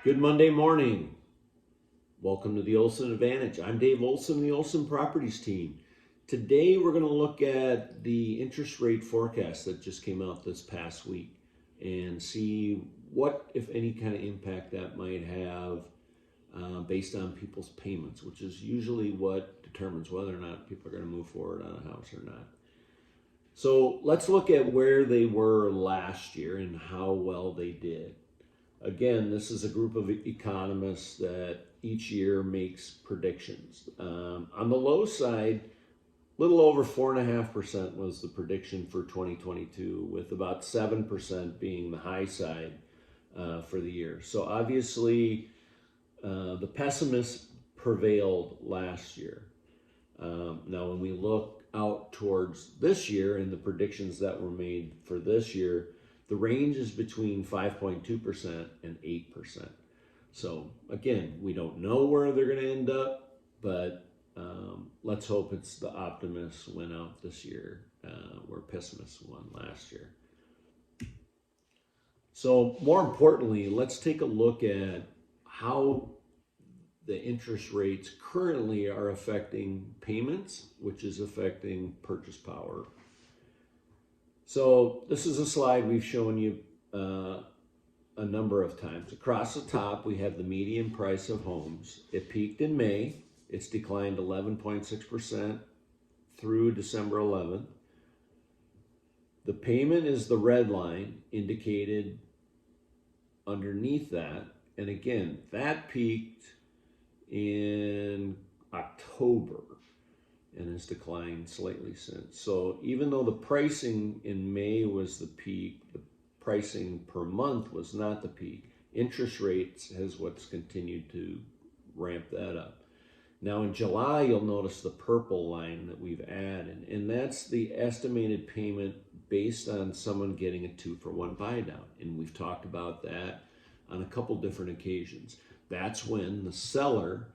Good Monday morning. Welcome to the Olson Advantage. I'm Dave Olson, the Olson Properties team. Today we're going to look at the interest rate forecast that just came out this past week and see what, if any, kind of impact that might have based on people's payments, which is usually what determines whether or not people are going to move forward on a house or not. So let's look at where they were last year and how well they did. Again, this is a group of economists that each year makes predictions. On the low side, a little over 4.5% was the prediction for 2022, with about 7% being the high side for the year. So obviously, the pessimists prevailed last year. Now, when we look out towards this year and the predictions that were made for this year, the range is between 5.2% and 8%. So again, we don't know where they're going to end up, but let's hope it's the optimists win out this year, where pessimists won last year. So more importantly, let's take a look at how the interest rates currently are affecting payments, which is affecting purchase power. So this is a slide we've shown you a number of times. Across the top, we have the median price of homes. It peaked in May. It's declined 11.6% through December 11th. The payment is the red line indicated underneath that. And again, that peaked in October and has declined slightly since. So even though the pricing in May was the peak, the pricing per month was not the peak. Interest rates has what's continued to ramp that up. Now in July, you'll notice the purple line that we've added, and that's the estimated payment based on someone getting a 2-for-1 buy down. And we've talked about that on a couple different occasions. That's when the seller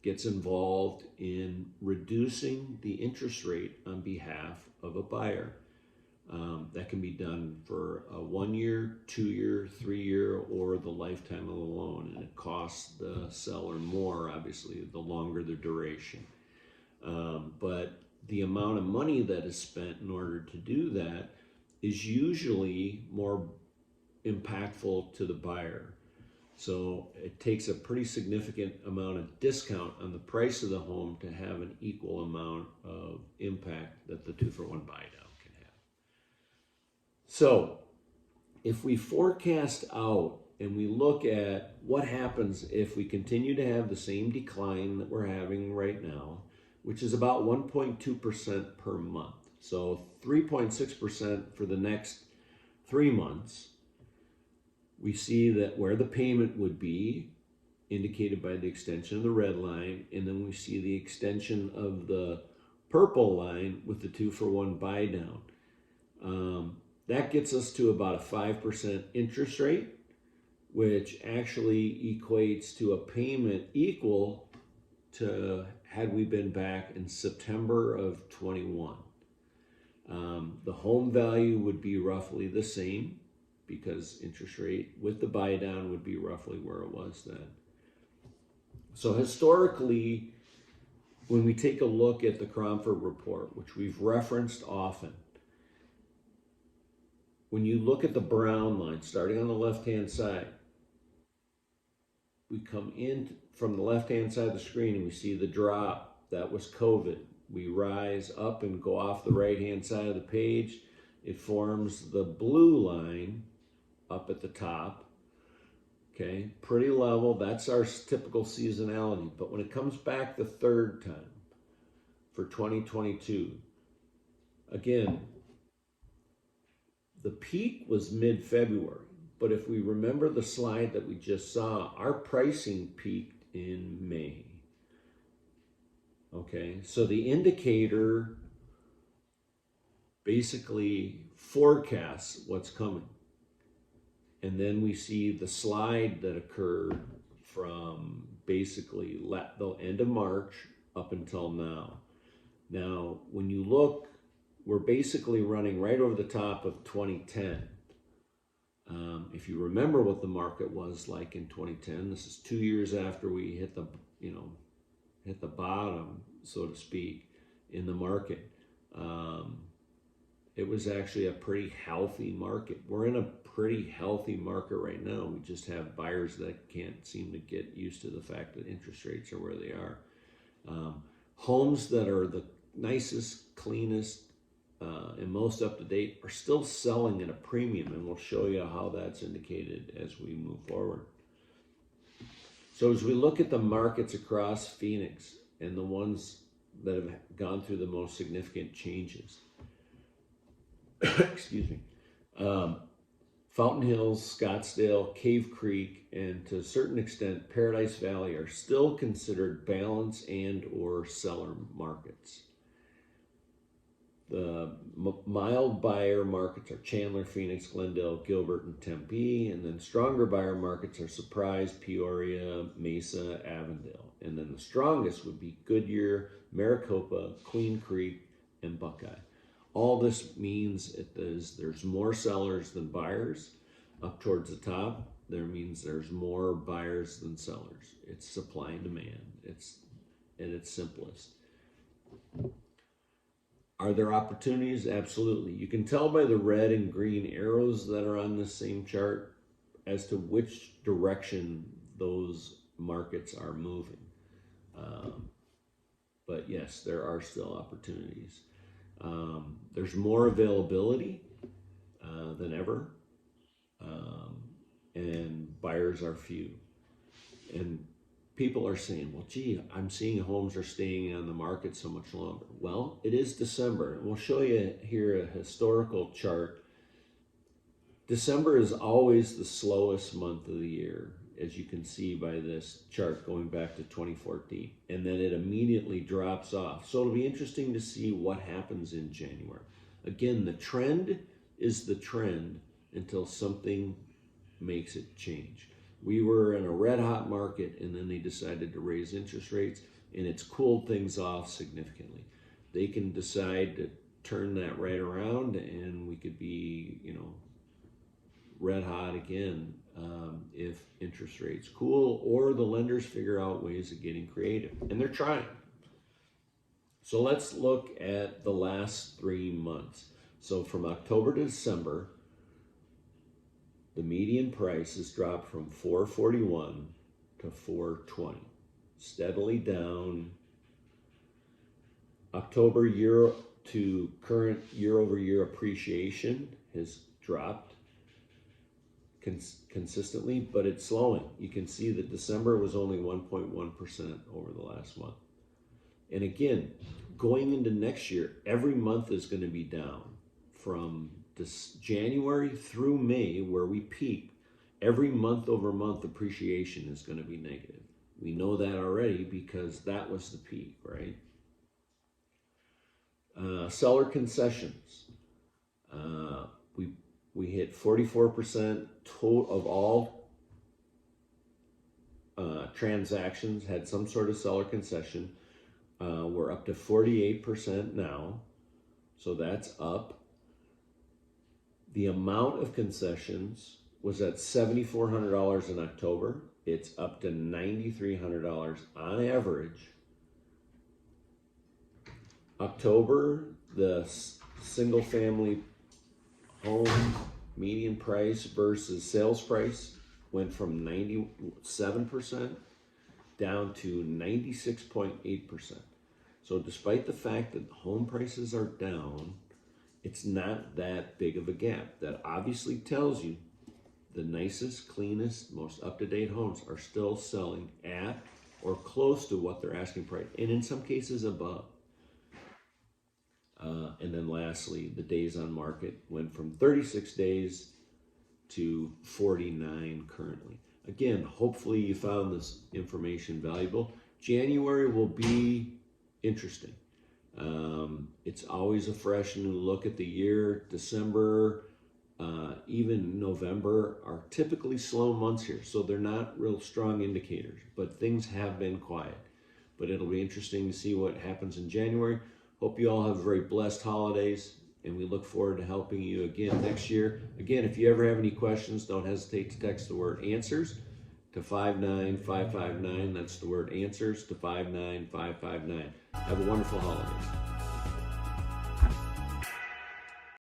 gets involved in reducing the interest rate on behalf of a buyer. That can be done for a 1-year, 2-year, 3-year, or the lifetime of the loan. And it costs the seller more, obviously, the longer the duration. But the amount of money that is spent in order to do that is usually more impactful to the buyer. So it takes a pretty significant amount of discount on the price of the home to have an equal amount of impact that the 2-for-1 buy down can have. So if we forecast out and we look at what happens if we continue to have the same decline that we're having right now, which is about 1.2% per month. So 3.6% for the next 3 months. We see that where the payment would be indicated by the extension of the red line, and then we see the extension of the purple line with the 2-for-1 buy down. That gets us to about a 5% interest rate, which actually equates to a payment equal to had we been back in September of 21. The home value would be roughly the same, because interest rate with the buy down would be roughly where it was then. So historically, when we take a look at the Cromford report, which we've referenced often, when you look at the brown line starting on the left-hand side, we come in from the left-hand side of the screen and we see the drop. That was COVID. We rise up and go off the right-hand side of the page. It forms the blue line up at the top. Okay, pretty level. That's our typical seasonality. But when it comes back the third time for 2022, again, the peak was mid-February. But if we remember the slide that we just saw, our pricing peaked in May. Okay, so the indicator basically forecasts what's coming. And then we see the slide that occurred from basically the end of March up until now. Now, when you look, we're basically running right over the top of 2010. If you remember what the market was like in 2010, this is 2 years after we hit the, hit the bottom, so to speak, in the market. It was actually a pretty healthy market. We're in a pretty healthy market right now. We just have buyers that can't seem to get used to the fact that interest rates are where they are. Homes that are the nicest, cleanest, and most up to date are still selling at a premium, and we'll show you how that's indicated as we move forward. So as we look at the markets across Phoenix and the ones that have gone through the most significant changes, excuse me, Fountain Hills, Scottsdale, Cave Creek, and to a certain extent Paradise Valley are still considered balance and or seller markets. The mild buyer markets are Chandler, Phoenix, Glendale, Gilbert, and Tempe, and then stronger buyer markets are Surprise, Peoria, Mesa, Avondale, and then the strongest would be Goodyear, Maricopa, Queen Creek, and Buckeye. All this means there's more sellers than buyers. Up towards the top, there means there's more buyers than sellers. It's supply and demand. It's at its simplest. Are there opportunities? Absolutely. You can tell by the red and green arrows that are on this same chart as to which direction those markets are moving. But yes, there are still opportunities. There's more availability than ever, and buyers are few. And people are saying, well, gee, I'm seeing homes are staying on the market so much longer. Well, it is December, and we'll show you here a historical chart. December is always the slowest month of the year, as you can see by this chart going back to 2014, and then it immediately drops off. So it'll be interesting to see what happens in January. Again, the trend is the trend until something makes it change. We were in a red hot market, and then they decided to raise interest rates, and it's cooled things off significantly. They can decide to turn that right around, and we could be, red hot again if interest rates cool, or the lenders figure out ways of getting creative, and they're trying. So let's look at the last 3 months. So from October to December, the median price has dropped from $441 to $420, steadily down. October year to current year-over-year appreciation has dropped consistently, but it's slowing. You can see that December was only 1.1% over the last month. And again, going into next year, every month is going to be down. From January through May, where we peak, every month over month appreciation is going to be negative. We know that already because that was the peak, right? Seller concessions. We hit 44% of all transactions had some sort of seller concession. We're up to 48% now, so that's up. The amount of concessions was at $7,400 in October. It's up to $9,300 on average. October, the single family home median price versus sales price went from 97% down to 96.8%. So despite the fact that home prices are down, it's not that big of a gap. That obviously tells you the nicest, cleanest, most up-to-date homes are still selling at or close to what they're asking price, and in some cases above. And then lastly, the days on market went from 36 days to 49 currently. Again, hopefully you found this information valuable. January will be interesting. It's always a fresh new look at the year. December, even November are typically slow months here, so they're not real strong indicators, but things have been quiet. But it'll be interesting to see what happens in January. Hope you all have very blessed holidays. and we look forward to helping you again next year. Again, if you ever have any questions, don't hesitate to text the word answers to 59559. That's the word answers to 59559. Have a wonderful holiday.